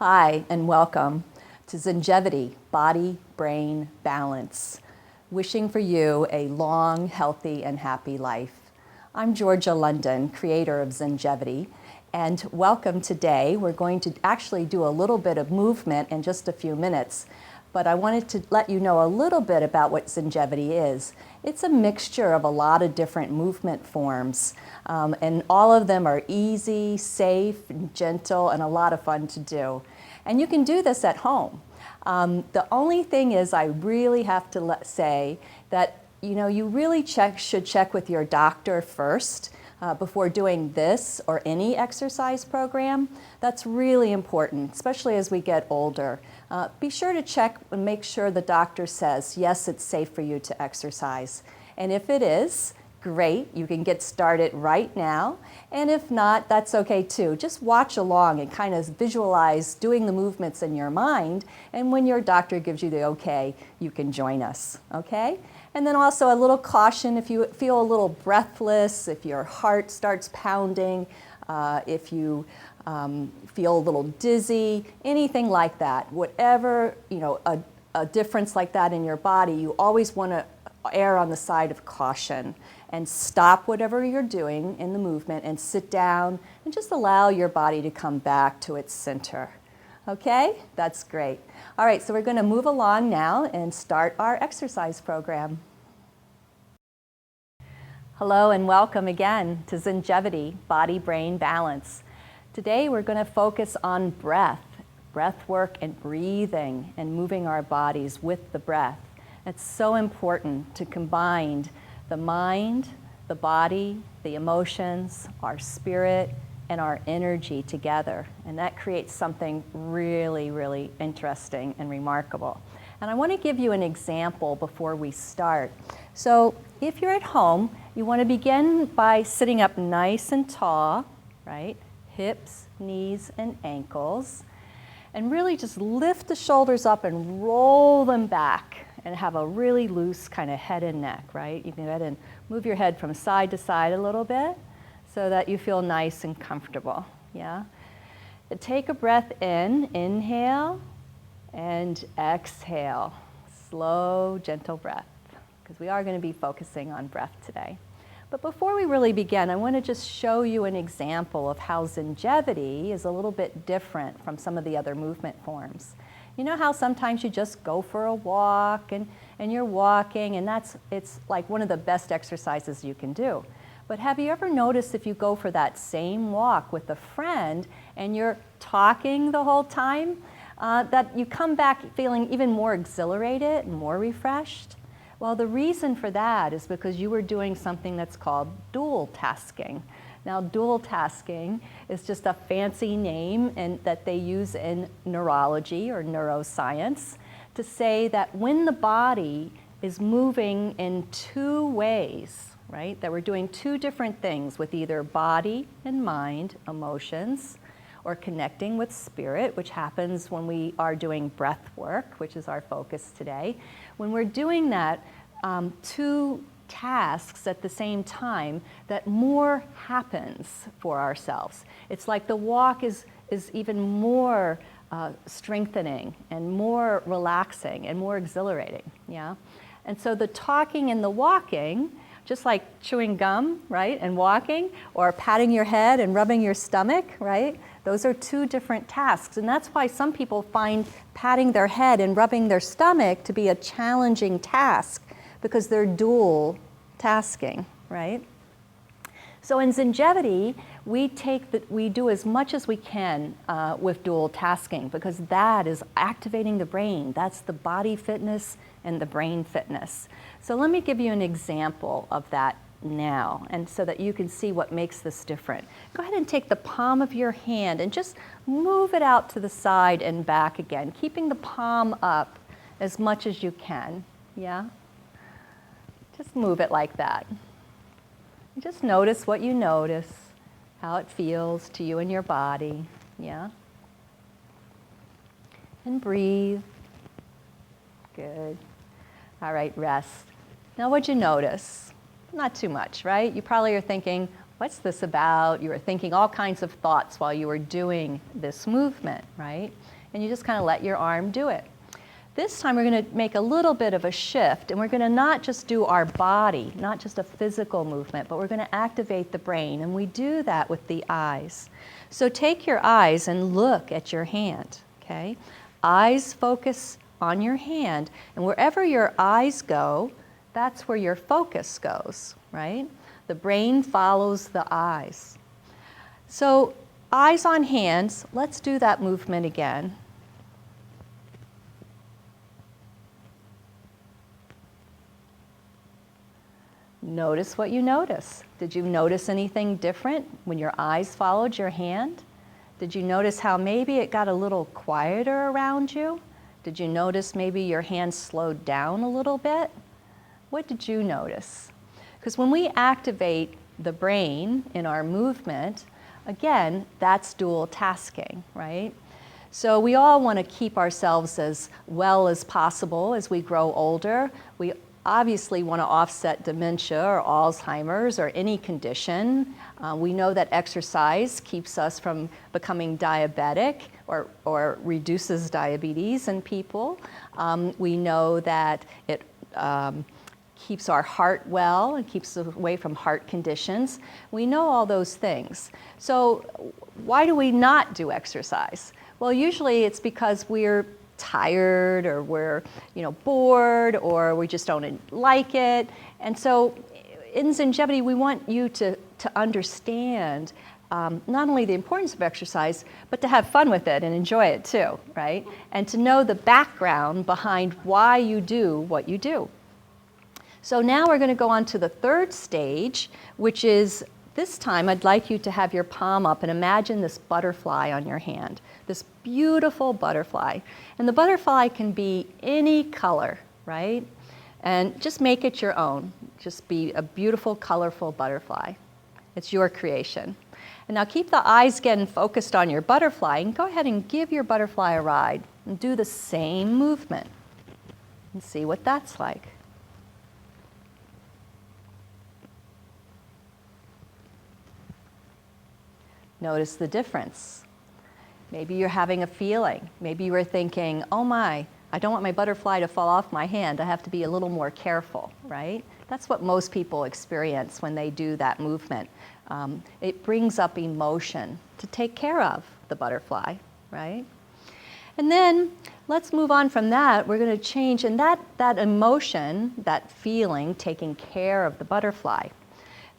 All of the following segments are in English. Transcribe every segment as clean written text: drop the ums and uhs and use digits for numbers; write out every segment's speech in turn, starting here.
Hi, and welcome to Zengevity Body, Brain, Balance. Wishing for you a long, healthy, and happy life. I'm Georgia London, creator of Zengevity, and welcome today. We're going to actually do a little bit of movement in just a few minutes, but I wanted to let you know a little bit about what Zengevity is. It's a mixture of a lot of different movement forms, and all of them are easy, safe, gentle, and a lot of fun to do. And you can do this at home. The only thing is I really have to say that you really should check with your doctor first before doing this or any exercise program. That's really important, especially as we get older. Be sure to check and make sure the doctor says, yes, it's safe for you to exercise. And if it is, great, you can get started right now. And if not, that's okay too. Just watch along and kind of visualize doing the movements in your mind. And when your doctor gives you the okay, you can join us, okay? And then also a little caution if you feel a little breathless, if your heart starts pounding, if you feel a little dizzy, anything like that. Whatever, a difference like that in your body, you always want to err on the side of caution and stop whatever you're doing in the movement and sit down and just allow your body to come back to its center. Okay? That's great. All right, so we're going to move along now and start our exercise program. Hello and welcome again to Zengevity Body, Brain, Balance. Today we're going to focus on breath work and breathing and moving our bodies with the breath. It's so important to combine the mind, the body, the emotions, our spirit, and our energy together. And that creates something really, really interesting and remarkable. And I want to give you an example before we start. So if you're at home, you want to begin by sitting up nice and tall, right? Hips, knees, and ankles. And really just lift the shoulders up and roll them back and have a really loose kind of head and neck, right? You can go ahead and move your head from side to side a little bit so that you feel nice and comfortable, yeah? And take a breath in, inhale, and exhale. Slow, gentle breath, because we are going to be focusing on breath today. But before we really begin, I want to just show you an example of how Zengevity is a little bit different from some of the other movement forms. You know how sometimes you just go for a walk and you're walking, and it's like one of the best exercises you can do. But have you ever noticed if you go for that same walk with a friend and you're talking the whole time, that you come back feeling even more exhilarated and more refreshed? Well, the reason for that is because you were doing something that's called dual tasking. Now, dual tasking is just a fancy name that they use in neurology or neuroscience to say that when the body is moving in two ways, right, that we're doing two different things with either body and mind, emotions, or connecting with spirit, which happens when we are doing breath work, which is our focus today. When we're doing that, two tasks at the same time, that more happens for ourselves. It's like the walk is even more strengthening and more relaxing and more exhilarating, yeah? And so the talking and the walking, just like chewing gum, right, and walking, or patting your head and rubbing your stomach, right? Those are two different tasks, and that's why some people find patting their head and rubbing their stomach to be a challenging task, because they're dual tasking, right? So in Zengevity, we do as much as we can with dual tasking, because that is activating the brain. That's the body fitness and the brain fitness. So let me give you an example of that now, and so that you can see what makes this different. Go ahead and take the palm of your hand and just move it out to the side and back again, keeping the palm up as much as you can, yeah? Just move it like that. Just notice what you notice, how it feels to you and your body, yeah? And breathe. Good. All right, rest. Now what'd you notice? Not too much, right? You probably are thinking, what's this about? You were thinking all kinds of thoughts while you were doing this movement, right? And you just kind of let your arm do it. This time we're going to make a little bit of a shift, and we're going to not just do our body, not just a physical movement, but we're going to activate the brain, and we do that with the eyes. So take your eyes and look at your hand, okay? Eyes focus on your hand, and wherever your eyes go, that's where your focus goes, right? The brain follows the eyes. So eyes on hands, let's do that movement again. Notice what you notice. Did you notice anything different when your eyes followed your hand? Did you notice how maybe it got a little quieter around you? Did you notice maybe your hand slowed down a little bit? What did you notice? Because when we activate the brain in our movement, again, that's dual tasking, right? So we all want to keep ourselves as well as possible as we grow older. We obviously want to offset dementia or Alzheimer's or any condition. We know that exercise keeps us from becoming diabetic or reduces diabetes in people. We know that it keeps our heart well and keeps us away from heart conditions. We know all those things. So why do we not do exercise? Well, usually it's because we're tired or we're bored or we just don't like it. And so in Zengevity, we want you to understand not only the importance of exercise, but to have fun with it and enjoy it too, right? And to know the background behind why you do what you do. So now we're going to go on to the third stage, which is this time I'd like you to have your palm up and imagine this butterfly on your hand, this beautiful butterfly. And the butterfly can be any color, right? And just make it your own. Just be a beautiful, colorful butterfly. It's your creation. And now keep the eyes again focused on your butterfly and go ahead and give your butterfly a ride and do the same movement and see what that's like. Notice the difference. Maybe you're having a feeling. Maybe you were thinking, oh my, I don't want my butterfly to fall off my hand. I have to be a little more careful, right? That's what most people experience when they do that movement. It brings up emotion to take care of the butterfly, right? And then let's move on from that. We're going to change, and that emotion, that feeling, taking care of the butterfly.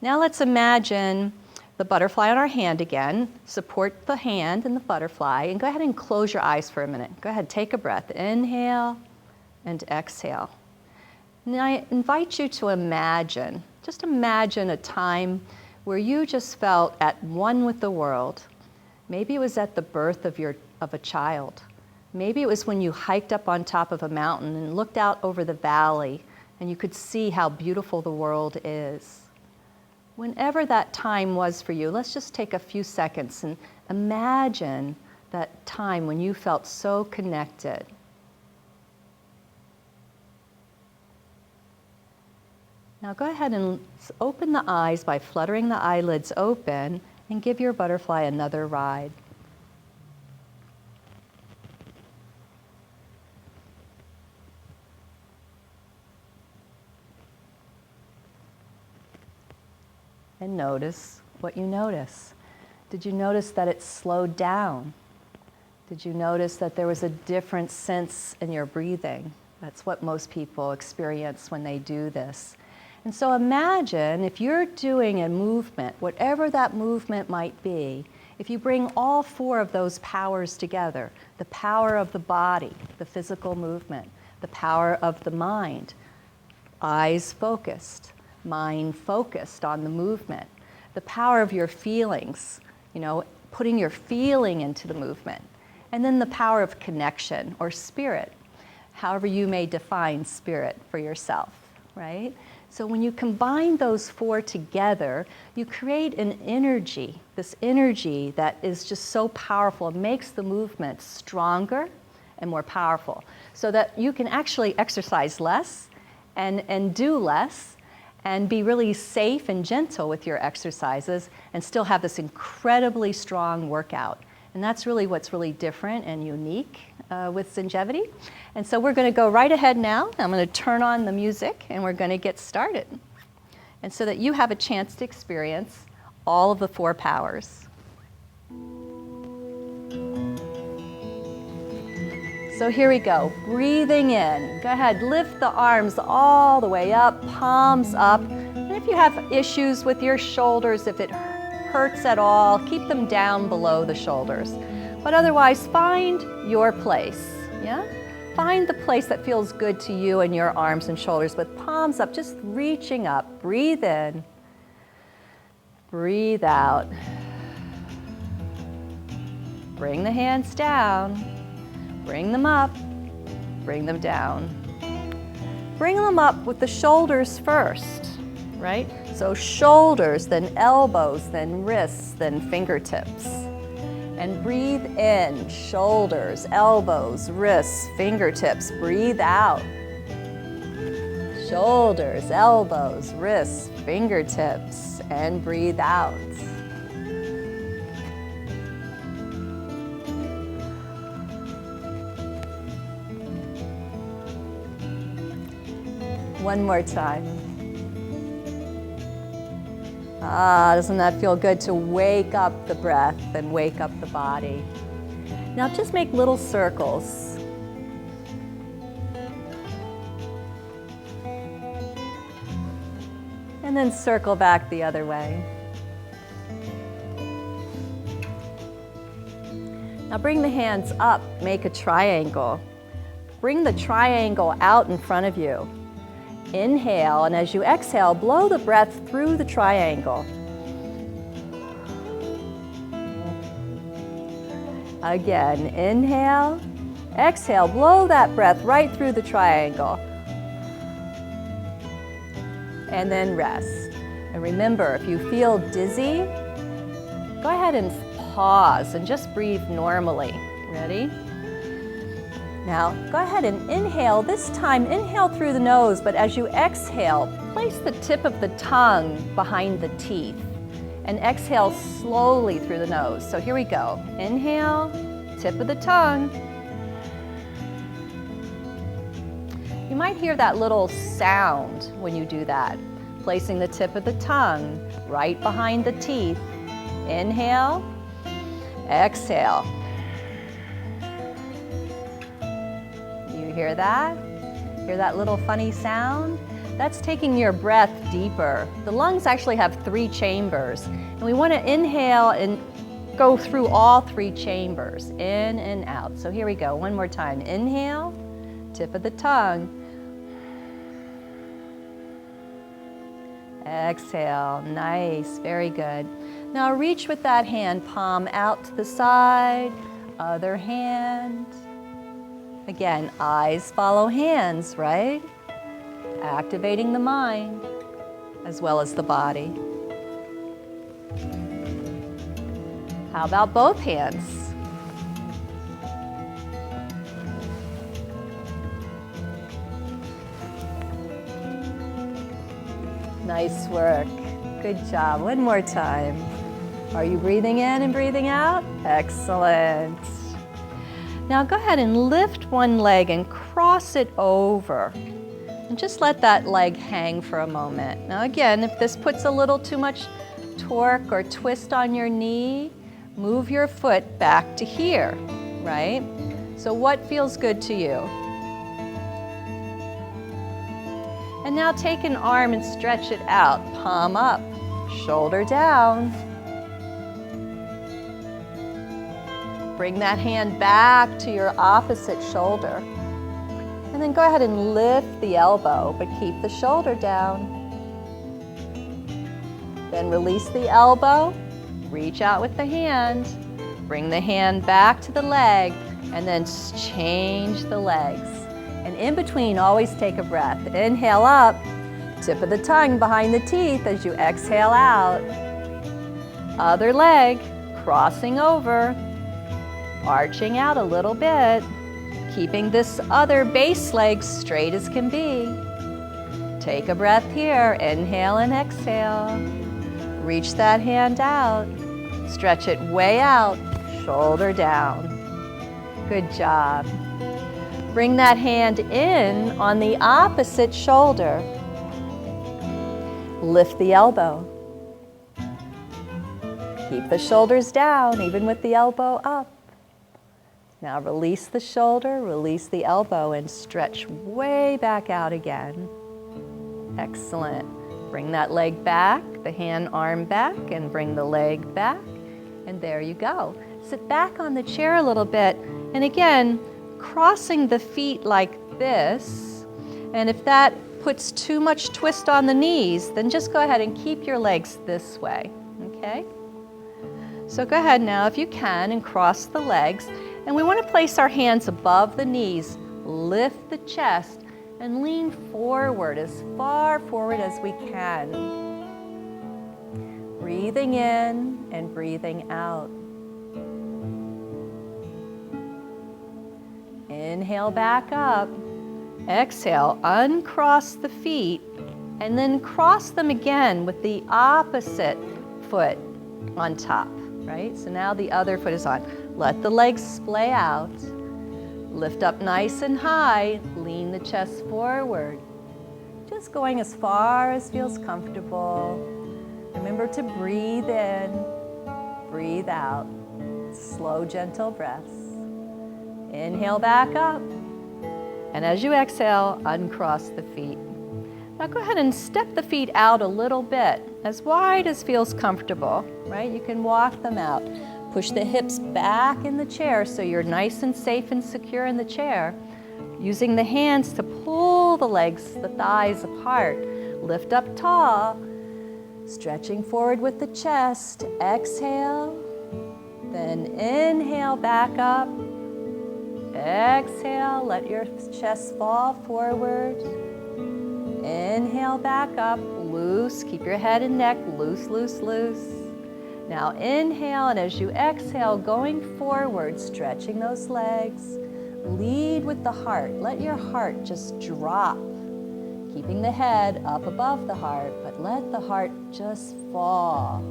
Now let's imagine the butterfly on our hand again. Support the hand and the butterfly, and go ahead and close your eyes for a minute. Go ahead, take a breath. Inhale and exhale. Now I invite you to imagine, just imagine a time where you just felt at one with the world. Maybe it was at the birth of a child. Maybe it was when you hiked up on top of a mountain and looked out over the valley and you could see how beautiful the world is. Whenever that time was for you, let's just take a few seconds and imagine that time when you felt so connected. Now go ahead and open the eyes by fluttering the eyelids open and give your butterfly another ride. And notice what you notice. Did you notice that it slowed down? Did you notice that there was a different sense in your breathing? That's what most people experience when they do this. And so imagine if you're doing a movement, whatever that movement might be, if you bring all four of those powers together, the power of the body, the physical movement, the power of the mind, eyes focused, mind focused on the movement, the power of your feelings, putting your feeling into the movement, and then the power of connection or spirit, however you may define spirit for yourself, right? So when you combine those four together, you create an energy, this energy that is just so powerful. It makes the movement stronger and more powerful so that you can actually exercise less and do less and be really safe and gentle with your exercises and still have this incredibly strong workout. And that's really what's really different and unique with Zengevity. And so we're going to go right ahead now. I'm going to turn on the music and we're going to get started. And so that you have a chance to experience all of the 4 powers. So here we go, breathing in. Go ahead, lift the arms all the way up, palms up. And if you have issues with your shoulders, if it hurts at all, keep them down below the shoulders. But otherwise, find your place, yeah? Find the place that feels good to you and your arms and shoulders with palms up, just reaching up. Breathe in, breathe out. Bring the hands down. Bring them up, bring them down. Bring them up with the shoulders first, right? So shoulders, then elbows, then wrists, then fingertips. And breathe in, shoulders, elbows, wrists, fingertips. Breathe out. Shoulders, elbows, wrists, fingertips, and breathe out. One more time. Doesn't that feel good to wake up the breath and wake up the body? Now just make little circles. And then circle back the other way. Now bring the hands up, make a triangle. Bring the triangle out in front of you. Inhale, and as you exhale, blow the breath through the triangle. Again, inhale, exhale, blow that breath right through the triangle. And then rest. And remember, if you feel dizzy, go ahead and pause and just breathe normally. Ready? Now, go ahead and inhale. This time, inhale through the nose, but as you exhale, place the tip of the tongue behind the teeth and exhale slowly through the nose. So here we go. Inhale, tip of the tongue. You might hear that little sound when you do that, placing the tip of the tongue right behind the teeth. Inhale, exhale. Hear that? Hear that little funny sound? That's taking your breath deeper. The lungs actually have 3 chambers, and we want to inhale and go through all 3 chambers, in and out. So here we go, one more time. Inhale, tip of the tongue. Exhale, nice, very good. Now reach with that hand, palm out to the side, other hand. Again, eyes follow hands, right? Activating the mind as well as the body. How about both hands? Nice work. Good job. One more time. Are you breathing in and breathing out? Excellent. Now go ahead and lift one leg and cross it over. And just let that leg hang for a moment. Now again, if this puts a little too much torque or twist on your knee, move your foot back to here, right? So what feels good to you? And now take an arm and stretch it out. Palm up, shoulder down. Bring that hand back to your opposite shoulder. And then go ahead and lift the elbow, but keep the shoulder down. Then release the elbow, reach out with the hand, bring the hand back to the leg, and then change the legs. And in between, always take a breath. Inhale up, tip of the tongue behind the teeth as you exhale out. Other leg, crossing over, arching out a little bit, keeping this other base leg straight as can be. Take a breath here. Inhale and exhale. Reach that hand out. Stretch it way out, shoulder down. Good job. Bring that hand in on the opposite shoulder. Lift the elbow. Keep the shoulders down, even with the elbow up. Now release the shoulder, release the elbow, and stretch way back out again. Excellent. Bring that leg back, the hand arm back, and bring the leg back. And there you go. Sit back on the chair a little bit. And again, crossing the feet like this. And if that puts too much twist on the knees, then just go ahead and keep your legs this way, okay? So go ahead now, if you can, and cross the legs. And we want to place our hands above the knees, lift the chest, and lean forward, as far forward as we can. Breathing in and breathing out. Inhale back up. Exhale, uncross the feet, and then cross them again with the opposite foot on top, right? So now the other foot is on. Let the legs splay out. Lift up nice and high, lean the chest forward. Just going as far as feels comfortable. Remember to breathe in, breathe out. Slow, gentle breaths. Inhale back up. And as you exhale, uncross the feet. Now go ahead and step the feet out a little bit, as wide as feels comfortable, right? You can walk them out. Push the hips back in the chair so you're nice and safe and secure in the chair. Using the hands to pull the legs, the thighs apart. Lift up tall. Stretching forward with the chest. Exhale. Then inhale back up. Exhale. Let your chest fall forward. Inhale back up. Loose. Keep your head and neck loose, loose, loose. Now inhale, and as you exhale, going forward, stretching those legs. Lead with the heart. Let your heart just drop. Keeping the head up above the heart, but let the heart just fall.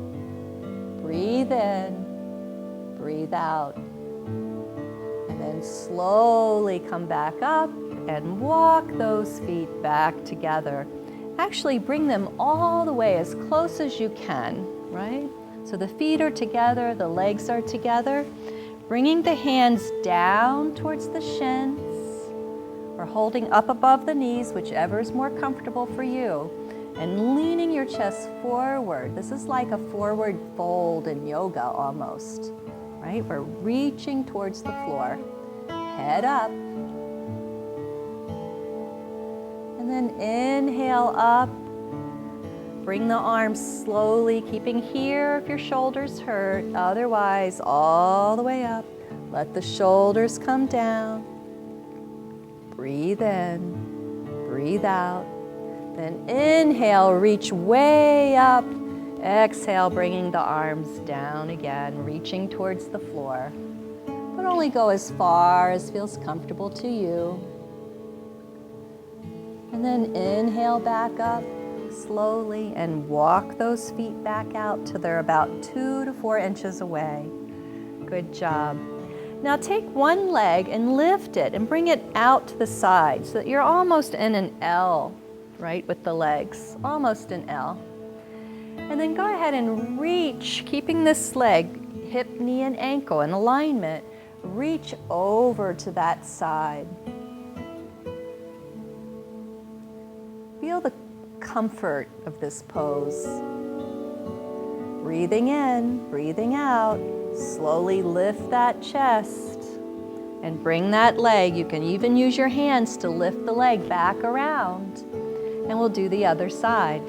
Breathe in, breathe out. And then slowly come back up and walk those feet back together. Actually bring them all the way as close as you can, right? So the feet are together, the legs are together. Bringing the hands down towards the shins or holding up above the knees, whichever is more comfortable for you. And leaning your chest forward. This is like a forward fold in yoga almost, right? We're reaching towards the floor. Head up. And then inhale up. Bring the arms slowly, keeping here if your shoulders hurt. Otherwise, all the way up. Let the shoulders come down. Breathe in, breathe out. Then inhale, reach way up. Exhale, bringing the arms down again, reaching towards the floor. But only go as far as feels comfortable to you. And then inhale back up. Slowly and walk those feet back out till they're about 2 to 4 inches away. Good job. Now take one leg and lift it and bring it out to the side so that you're almost in an L, right, with the legs, almost an L. And then go ahead and reach, keeping this leg, hip, knee, and ankle in alignment, reach over to that side. Feel the comfort of this pose. Breathing in, breathing out. Slowly lift that chest and bring that leg. You can even use your hands to lift the leg back around. And we'll do the other side.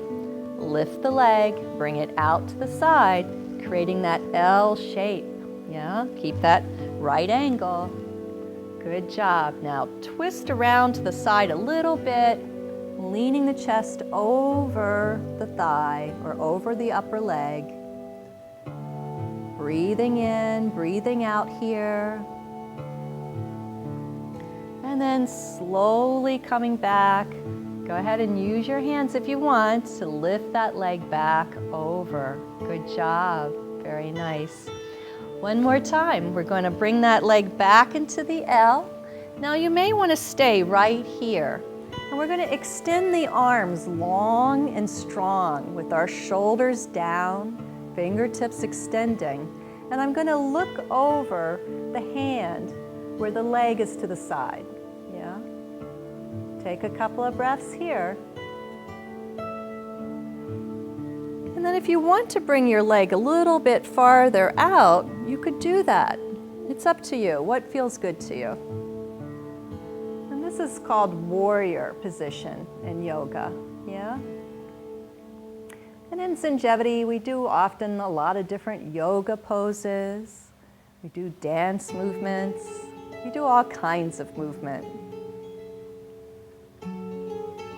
Lift the leg, bring it out to the side, creating that L shape. Yeah, keep that right angle. Good job. Now twist around to the side a little bit, leaning the chest over the thigh or over the upper leg. Breathing in, breathing out here. And then slowly coming back Go ahead and use your hands if you want to lift that leg back over. Good job. Very nice. One more time. We're going to bring that leg back into the L. Now you may want to stay right here. And we're going to extend the arms long and strong with our shoulders down, fingertips extending. And I'm going to look over the hand where the leg is to the side. Yeah? Take a couple of breaths here. And then if you want to bring your leg a little bit farther out, you could do that. It's up to you. What feels good to you? And this is called warrior position in yoga. Yeah? And in Zengevity, we do often a lot of different yoga poses. We do dance movements. We do all kinds of movement.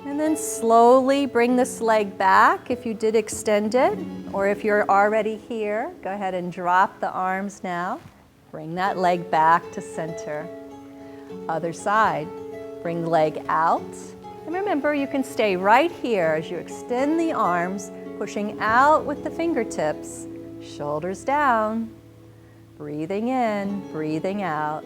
And then slowly bring this leg back if you did extend it, or if you're already here, go ahead and drop the arms now. Bring that leg back to center. Other side, bring the leg out. And remember, you can stay right here as you extend the arms, pushing out with the fingertips, shoulders down, breathing in, breathing out.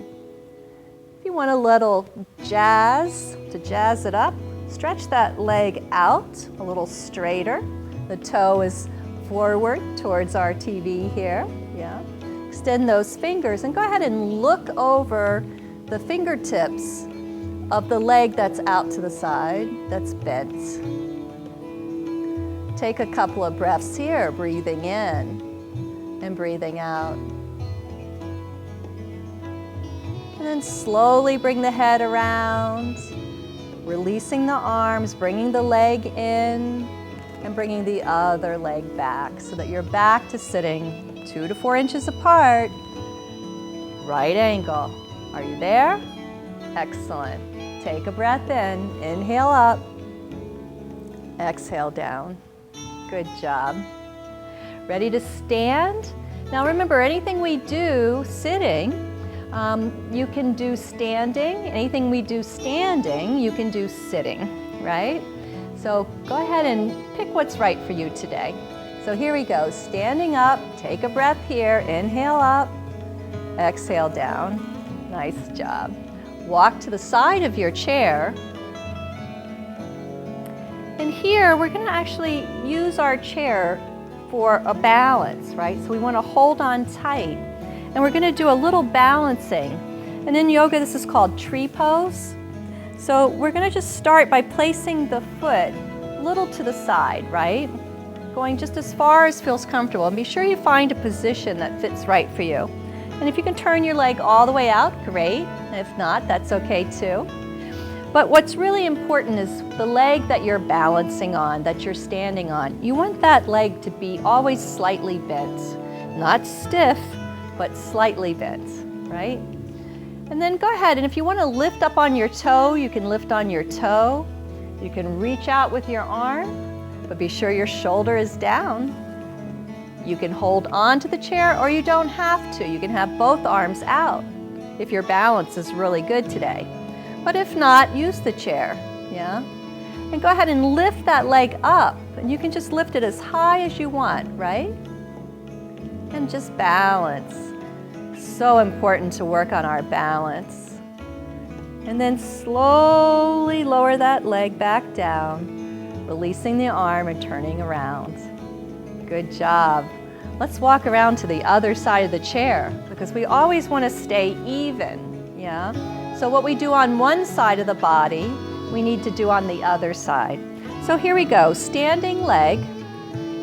If you want a little jazz, to jazz it up, stretch that leg out a little straighter. The toe is forward towards our TV here. Yeah. Extend those fingers and go ahead and look over the fingertips of the leg that's out to the side, that's bent. Take a couple of breaths here, breathing in and breathing out. And then slowly bring the head around. Releasing the arms, bringing the leg in, and bringing the other leg back so that you're back to sitting 2 to 4 inches apart, right angle. Are you there? Excellent. Take a breath in, inhale up, exhale down. Good job. Ready to stand? Now remember, anything we do sitting, you can do standing. Anything we do standing, you can do sitting, right? So go ahead and pick what's right for you today. So here we go, standing up, take a breath here, inhale up, exhale down. Nice job. Walk to the side of your chair. And here we're going to actually use our chair for a balance, right? So we want to hold on tight. And we're going to do a little balancing. And in yoga, this is called tree pose. So we're going to just start by placing the foot a little to the side, right? Going just as far as feels comfortable. And be sure you find a position that fits right for you. And if you can turn your leg all the way out, great. And if not, that's okay too. But what's really important is the leg that you're balancing on, that you're standing on. You want that leg to be always slightly bent, not stiff, but slightly bent, right? And then go ahead, and if you want to lift up on your toe, you can lift on your toe. You can reach out with your arm, but be sure your shoulder is down. You can hold on to the chair, or you don't have to. You can have both arms out if your balance is really good today. But if not, use the chair, yeah? And go ahead and lift that leg up, and you can just lift it as high as you want, right? And just balance. So important to work on our balance. And then slowly lower that leg back down, releasing the arm and turning around. Good job. Let's walk around to the other side of the chair because we always want to stay even, yeah? So what we do on one side of the body, we need to do on the other side. So here we go, standing leg,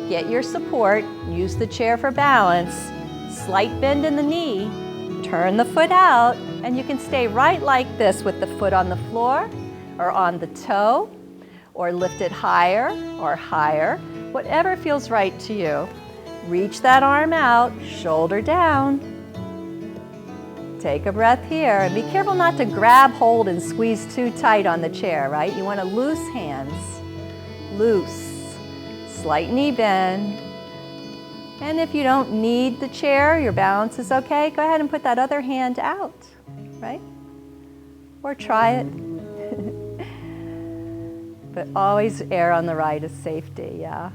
get your support, use the chair for balance, slight bend in the knee, turn the foot out, and you can stay right like this with the foot on the floor or on the toe, or lift it higher or higher, whatever feels right to you. Reach that arm out, shoulder down. Take a breath here, and be careful not to grab hold and squeeze too tight on the chair, right? You want to loose hands, loose, slight knee bend. And if you don't need the chair, your balance is okay, go ahead and put that other hand out, right? Or try it. but always err on the right is safety, yeah.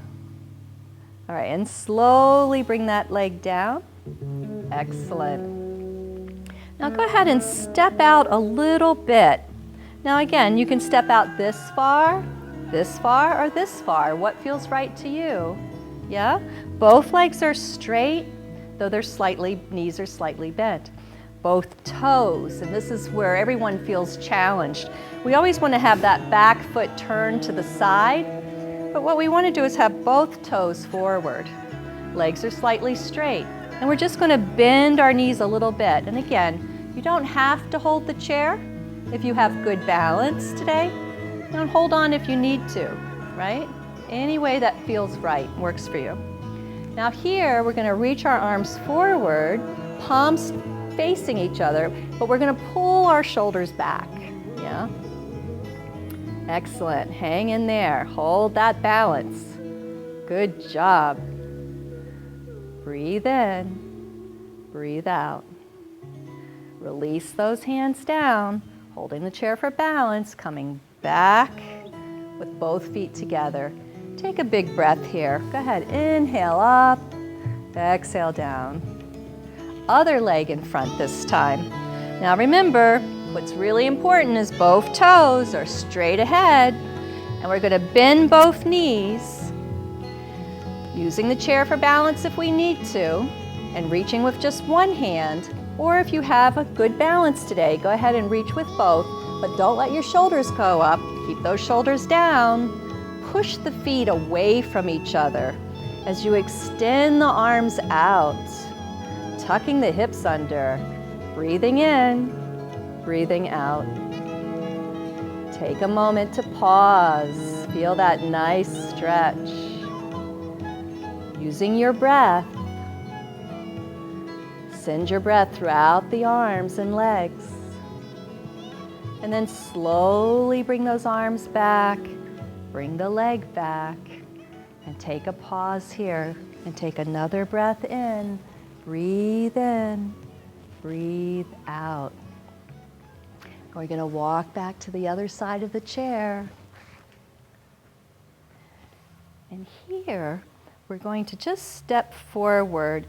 All right, and slowly bring that leg down. Excellent. Now go ahead and step out a little bit. Now again, you can step out this far, or this far. What feels right to you? Yeah? Both legs are straight, though knees are slightly bent. Both toes, and this is where everyone feels challenged. We always want to have that back foot turned to the side, but what we want to do is have both toes forward. Legs are slightly straight, and we're just going to bend our knees a little bit. And again, you don't have to hold the chair if you have good balance today. Don't hold on if you need to, right? Any way that feels right works for you. Now here, we're going to reach our arms forward, palms facing each other, but we're going to pull our shoulders back, yeah? Excellent, hang in there, hold that balance. Good job. Breathe in, breathe out. Release those hands down, holding the chair for balance, coming back with both feet together. Take a big breath here. Go ahead, inhale up, exhale down. Other leg in front this time. Now remember, what's really important is both toes are straight ahead, and we're going to bend both knees, using the chair for balance if we need to, and reaching with just one hand, or if you have a good balance today, go ahead and reach with both, but don't let your shoulders go up. Keep those shoulders down. Push the feet away from each other as you extend the arms out, tucking the hips under, breathing in, breathing out. Take a moment to pause. Feel that nice stretch. Using your breath, send your breath throughout the arms and legs. And then slowly bring those arms back, bring the leg back, and take a pause here and take another breath in. Breathe in, breathe out. We're going to walk back to the other side of the chair. And here, we're going to just step forward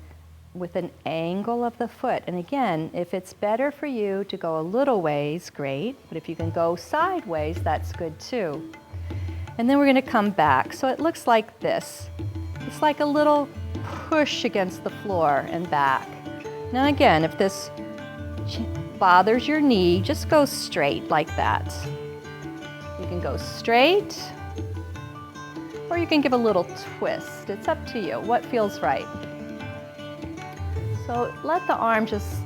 with an angle of the foot. And again, if it's better for you to go a little ways, great. But if you can go sideways, that's good too. And then we're going to come back. So it looks like this. It's like a little push against the floor and back. Now again, if this bothers your knee, just go straight like that. You can go straight, or you can give a little twist. It's up to you, what feels right. So let the arm just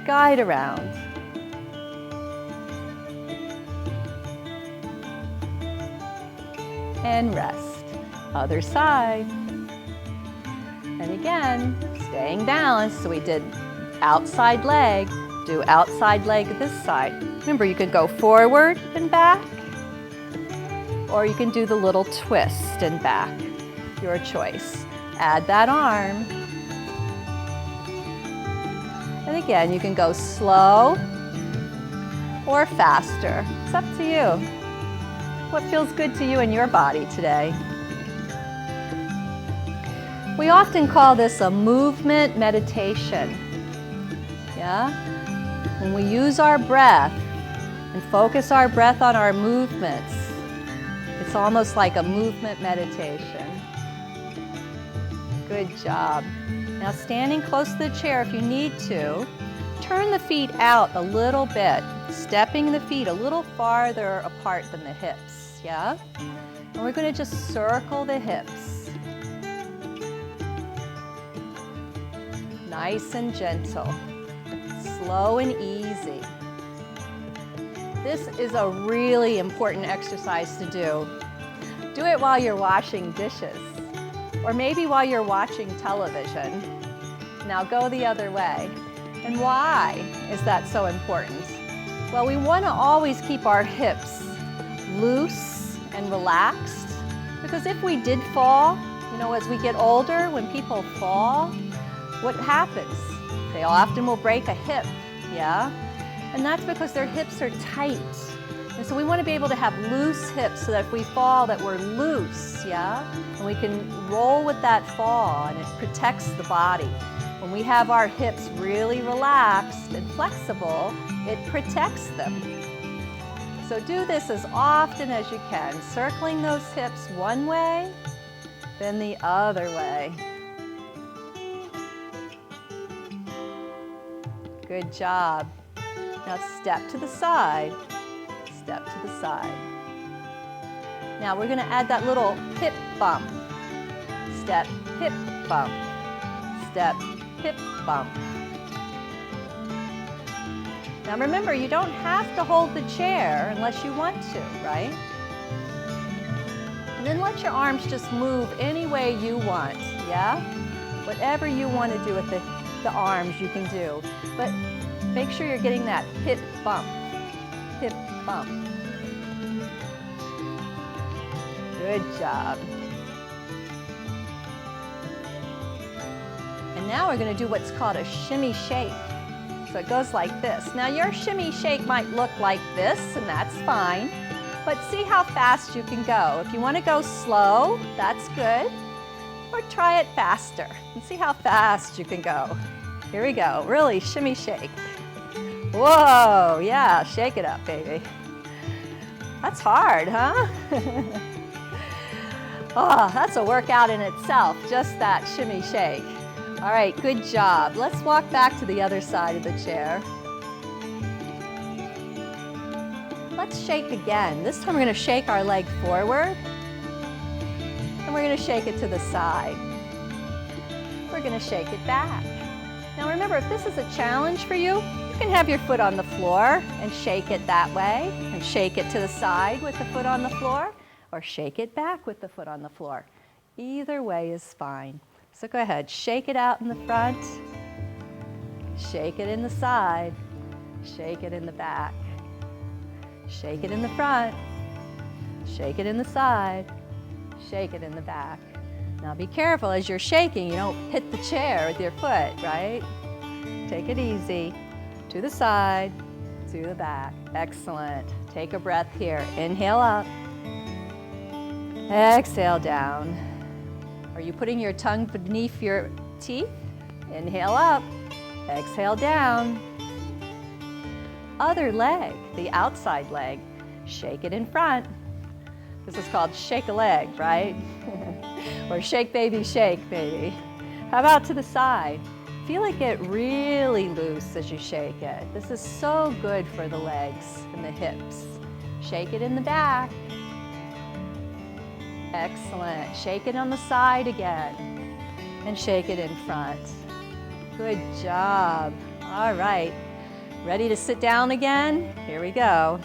guide around. And rest. Other side. And again, staying balanced. So we did outside leg, do outside leg this side. Remember, you can go forward and back, or you can do the little twist and back. Your choice. Add that arm. And again, you can go slow or faster. It's up to you. What feels good to you in your body today? We often call this a movement meditation. Yeah? When we use our breath and focus our breath on our movements, it's almost like a movement meditation. Good job. Now standing close to the chair if you need to, turn the feet out a little bit, stepping the feet a little farther apart than the hips, yeah? And we're going to just circle the hips. Nice and gentle, slow and easy. This is a really important exercise to do. Do it while you're washing dishes, or maybe while you're watching television. Now go the other way. And why is that so important? Well, we want to always keep our hips loose and relaxed, because if we did fall, you know, as we get older, when people fall, what happens? They often will break a hip, yeah? And that's because their hips are tight. And so we want to be able to have loose hips so that if we fall that we're loose, yeah? And we can roll with that fall and it protects the body. When we have our hips really relaxed and flexible, it protects them. So do this as often as you can, circling those hips one way, then the other way. Good job. Now step to the side, step to the side. Now we're going to add that little hip bump. Step, hip bump. Step, hip bump. Now remember, you don't have to hold the chair unless you want to, right? And then let your arms just move any way you want, yeah? Whatever you want to do with the arms you can do. But make sure you're getting that hip bump, hip bump. Good job. And now we're going to do what's called a shimmy shake. So it goes like this. Now your shimmy shake might look like this, and that's fine. But see how fast you can go. If you want to go slow, that's good. Or try it faster and see how fast you can go. Here we go. Really, shimmy shake. Whoa, yeah, shake it up, baby. That's hard, huh? Oh, that's a workout in itself, just that shimmy shake. All right, good job. Let's walk back to the other side of the chair. Let's shake again. This time we're going to shake our leg forward, and we're going to shake it to the side. We're going to shake it back. Now remember, if this is a challenge for you, you can have your foot on the floor and shake it that way, and shake it to the side with the foot on the floor, or shake it back with the foot on the floor. Either way is fine. So go ahead, shake it out in the front, shake it in the side, shake it in the back, shake it in the front, shake it in the side, shake it in the back. Now be careful as you're shaking, you don't hit the chair with your foot, right? Take it easy, to the side, to the back. Excellent. Take a breath here. Inhale up, exhale down. Are you putting your tongue beneath your teeth? Inhale up, exhale down. Other leg, the outside leg, shake it in front. This is called shake a leg, right? Or shake baby, baby. How about to the side? Feel it get really loose as you shake it. This is so good for the legs and the hips. Shake it in the back. Excellent. Shake it on the side again. And shake it in front. Good job. All right. Ready to sit down again? Here we go.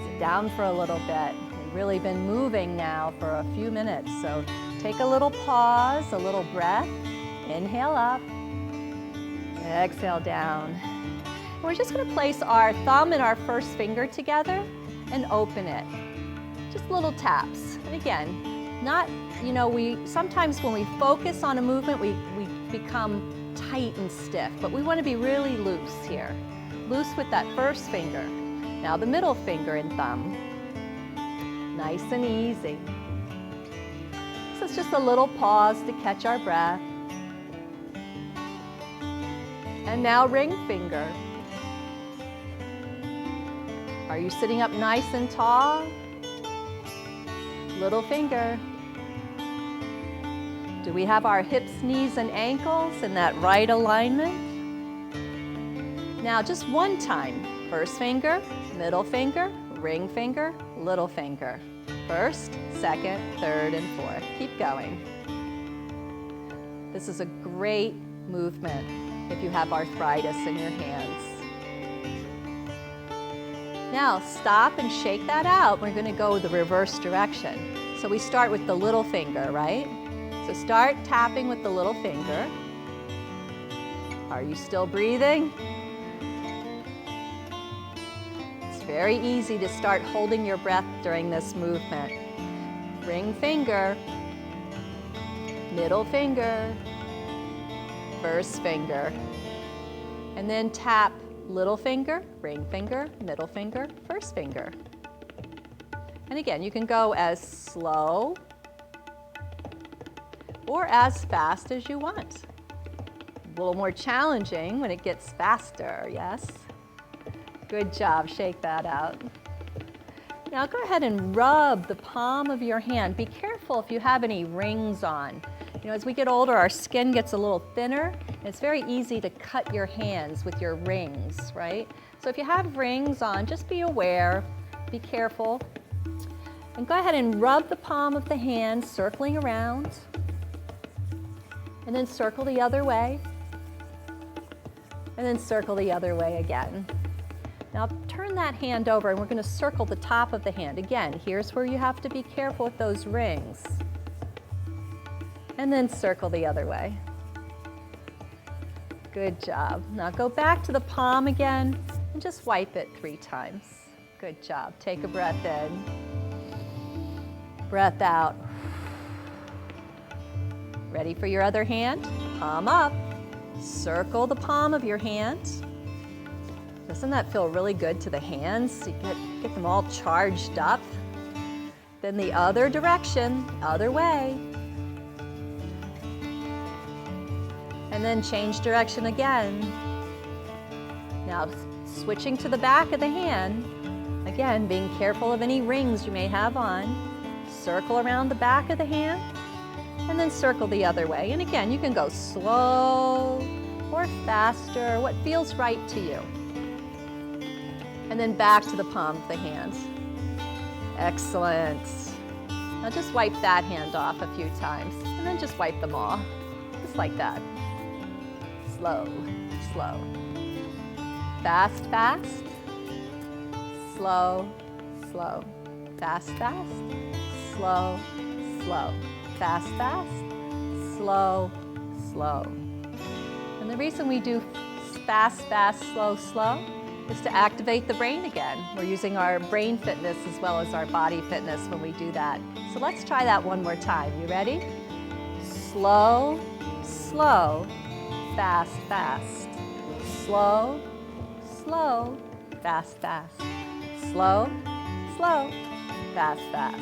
Sit down for a little bit. We've really been moving now for a few minutes. So take a little pause, a little breath. Inhale up. Exhale down. We're just going to place our thumb and our first finger together and open it. Just little taps. And again, not, sometimes when we focus on a movement, we become tight and stiff, but we want to be really loose here. Loose with that first finger. Now the middle finger and thumb. Nice and easy. So it's just a little pause to catch our breath. And now ring finger. Are you sitting up nice and tall? Little finger. Do we have our hips, knees, and ankles in that right alignment? Now just one time. First finger, middle finger, ring finger, little finger. First, second, third, and fourth. Keep going. This is a great movement if you have arthritis in your hands. Now stop and shake that out. We're going to go the reverse direction. So we start with the little finger, right? So start tapping with the little finger. Are you still breathing? It's very easy to start holding your breath during this movement. Ring finger, middle finger, first finger, and then tap Little finger, ring finger, middle finger, first finger. And again, you can go as slow or as fast as you want. A little more challenging when it gets faster, yes? Good job, shake that out. Now go ahead and rub the palm of your hand. Be careful if you have any rings on. You know, as we get older, our skin gets a little thinner, and it's very easy to cut your hands with your rings, right? So if you have rings on, just be aware, be careful. And go ahead and rub the palm of the hand, circling around. And then circle the other way. And then circle the other way again. Now turn that hand over and we're going to circle the top of the hand. Again, here's where you have to be careful with those rings. And then circle the other way. Good job. Now go back to the palm again and just wipe it 3 times. Good job. Take a breath in. Breath out. Ready for your other hand? Palm up. Circle the palm of your hand. Doesn't that feel really good to the hands? You get them all charged up. Then the other direction, other way. And then change direction again. Now switching to the back of the hand. Again, being careful of any rings you may have on. Circle around the back of the hand. And then circle the other way. And again, you can go slow or faster, what feels right to you. And then back to the palm of the hand. Excellent. Now just wipe that hand off a few times, and then just wipe them all, just like that. Slow, slow. Fast, fast. Slow, slow. Fast, fast. Slow, slow. Fast, fast. Slow, slow. And the reason we do fast, fast, slow, slow is to activate the brain again. We're using our brain fitness as well as our body fitness when we do that. So let's try that one more time. You ready? Slow, slow, fast, fast. Slow, slow, fast, fast. Slow, slow, fast, fast.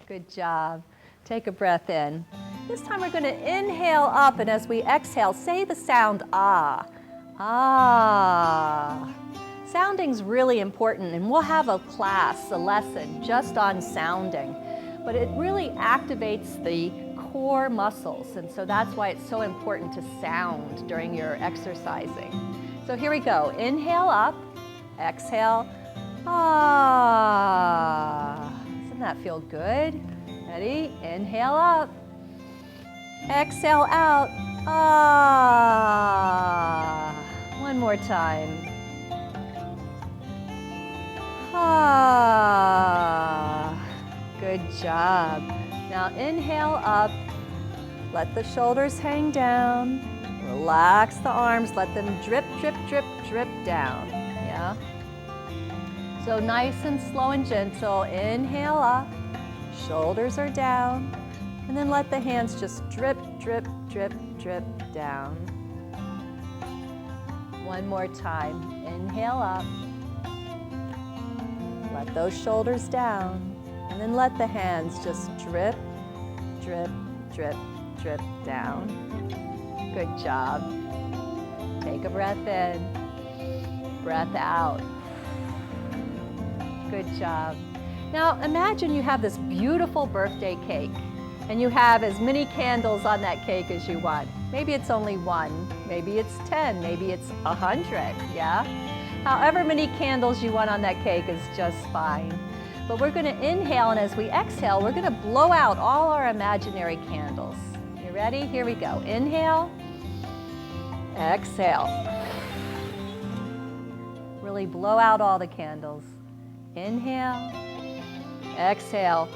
Good job. Take a breath in. This time we're going to inhale up, and as we exhale, say the sound ah. Ah. Sounding's really important, and we'll have a class, a lesson just on sounding. But it really activates the core muscles, and so that's why it's so important to sound during your exercising. So here we go. Inhale up, exhale, ah. Doesn't that feel good? Ready? Inhale up. Exhale out. Ah. One more time. Ah. Good job. Now inhale up. Let the shoulders hang down. Relax the arms. Let them drip, drip, drip, drip down. Yeah? So nice and slow and gentle. Inhale up. Shoulders are down. And then let the hands just drip, drip, drip, drip down. One more time. Inhale up. Let those shoulders down. And then let the hands just drip, drip, drip, drip down. Good job. Take a breath in. Breath out. Good job. Now imagine you have this beautiful birthday cake. And you have as many candles on that cake as you want. Maybe it's only 1, maybe it's 10, maybe it's 100, yeah? However many candles you want on that cake is just fine. But we're going to inhale, and as we exhale, we're going to blow out all our imaginary candles. You ready? Here we go. Inhale, exhale. Really blow out all the candles. Inhale, exhale.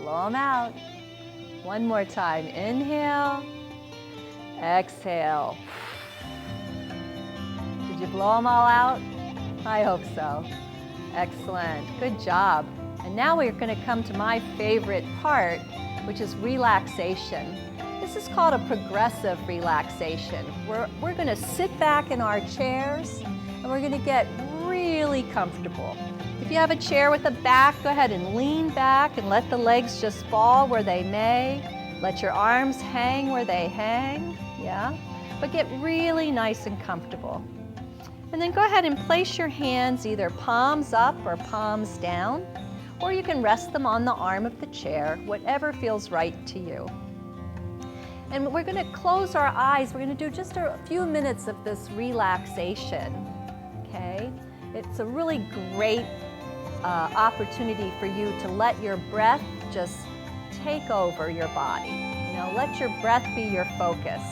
Blow them out. One more time. Inhale. Exhale. Did you blow them all out? I hope so. Excellent. Good job. And now we're going to come to my favorite part, which is relaxation. This This is called a progressive relaxation. We're going to sit back in our chairs and we're going to get really comfortable. If you have a chair with a back, go ahead and lean back and let the legs just fall where they may. Let your arms hang where they hang, yeah? But get really nice and comfortable. And then go ahead and place your hands either palms up or palms down, or you can rest them on the arm of the chair, whatever feels right to you. And we're going to close our eyes. We're going to do just a few minutes of this relaxation, okay? It's a really great opportunity for you to let your breath just take over your body. You know, let your breath be your focus.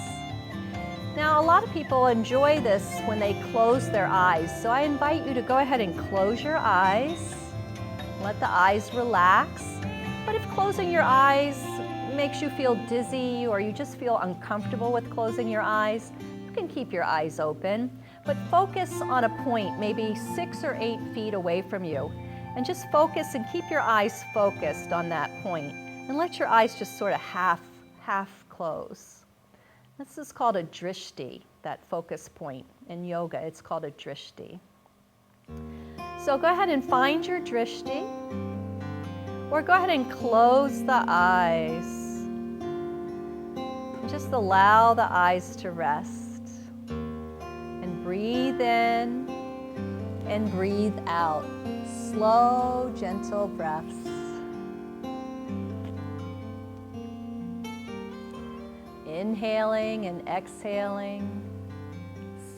Now, a lot of people enjoy this when they close their eyes, so I invite you to go ahead and close your eyes. Let the eyes relax. But if closing your eyes makes you feel dizzy or you just feel uncomfortable with closing your eyes, you can keep your eyes open, but focus on a point maybe 6 or 8 feet away from you. And just focus and keep your eyes focused on that point. And let your eyes just sort of half close. This is called a drishti, that focus point. In yoga, it's called a drishti. So go ahead and find your drishti, or go ahead and close the eyes. And just allow the eyes to rest. And breathe in and breathe out. Slow, gentle breaths. Inhaling and exhaling.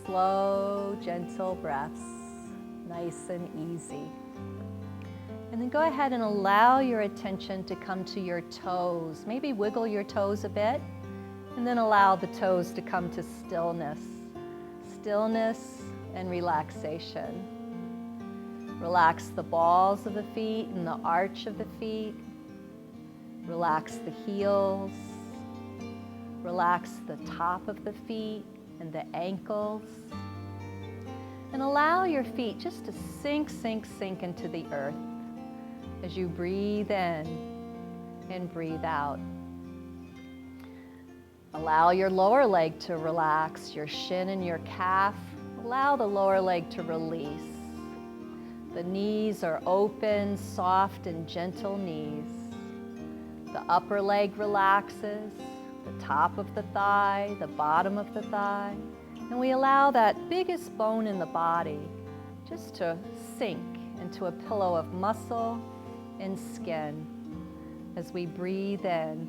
Slow, gentle breaths. Nice and easy. And then go ahead and allow your attention to come to your toes. Maybe wiggle your toes a bit, and then allow the toes to come to stillness. Stillness and relaxation. Relax the balls of the feet and the arch of the feet. Relax the heels. Relax the top of the feet and the ankles. And allow your feet just to sink into the earth as you breathe in and breathe out. Allow your lower leg to relax, your shin and your calf. Allow the lower leg to release. The knees are open, soft and gentle knees. The upper leg relaxes, the top of the thigh, the bottom of the thigh. And we allow that biggest bone in the body just to sink into a pillow of muscle and skin as we breathe in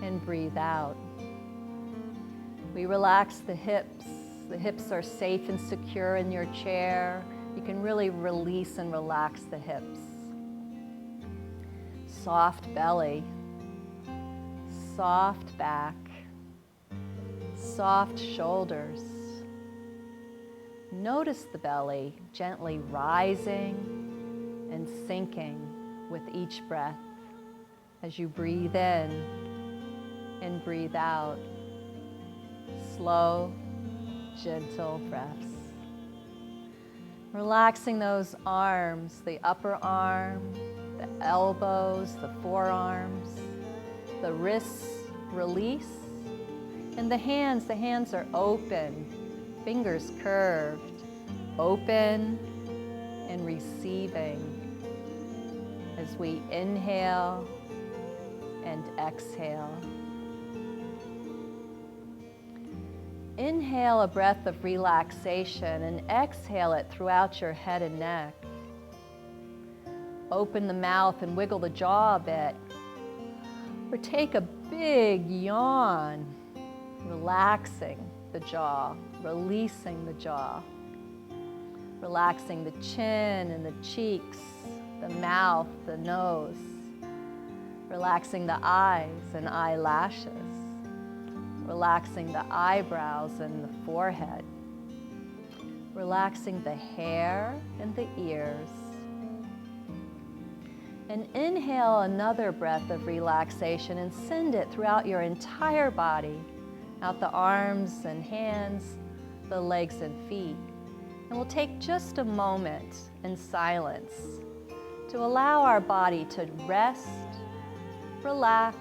and breathe out. We relax the hips. The hips are safe and secure in your chair. You can really release and relax the hips. Soft belly, soft back, soft shoulders. Notice the belly gently rising and sinking with each breath as you breathe in and breathe out. Slow, gentle breaths. Relaxing those arms, the upper arm, the elbows, the forearms, the wrists release, and the hands are open, fingers curved, open and receiving as we inhale and exhale. Inhale a breath of relaxation and exhale it throughout your head and neck. Open the mouth and wiggle the jaw a bit. Or take a big yawn, relaxing the jaw, releasing the jaw. Relaxing the chin and the cheeks, the mouth, the nose. Relaxing the eyes and eyelashes. Relaxing the eyebrows and the forehead. Relaxing the hair and the ears. And inhale another breath of relaxation and send it throughout your entire body, out the arms and hands, the legs and feet. And we'll take just a moment in silence to allow our body to rest, relax,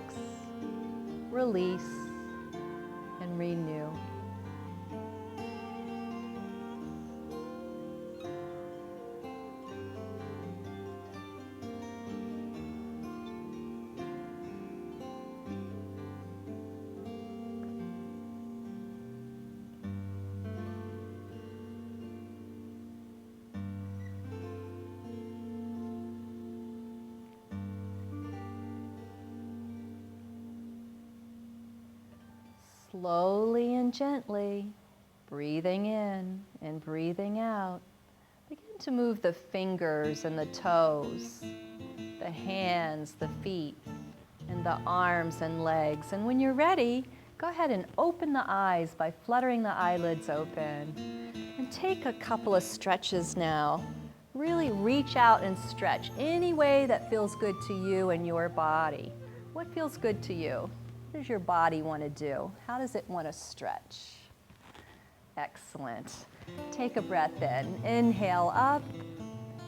release, and renew. Slowly and gently, breathing in and breathing out, begin to move the fingers and the toes, the hands, the feet, and the arms and legs. And when you're ready, go ahead and open the eyes by fluttering the eyelids open. And take a couple of stretches now. Really reach out and stretch any way that feels good to you and your body. What feels good to you? What does your body want to do? How does it want to stretch? Excellent. Take a breath in. Inhale up.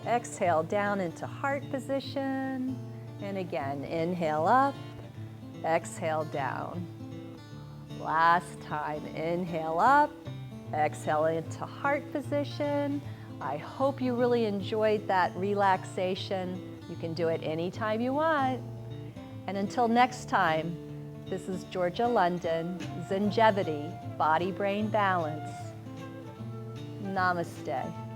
Exhale down into heart position. And again, inhale up. Exhale down. Last time, inhale up. Exhale into heart position. I hope you really enjoyed that relaxation. You can do it anytime you want. And until next time, this is Georgia London, Zengevity Body Brain Balance. Namaste.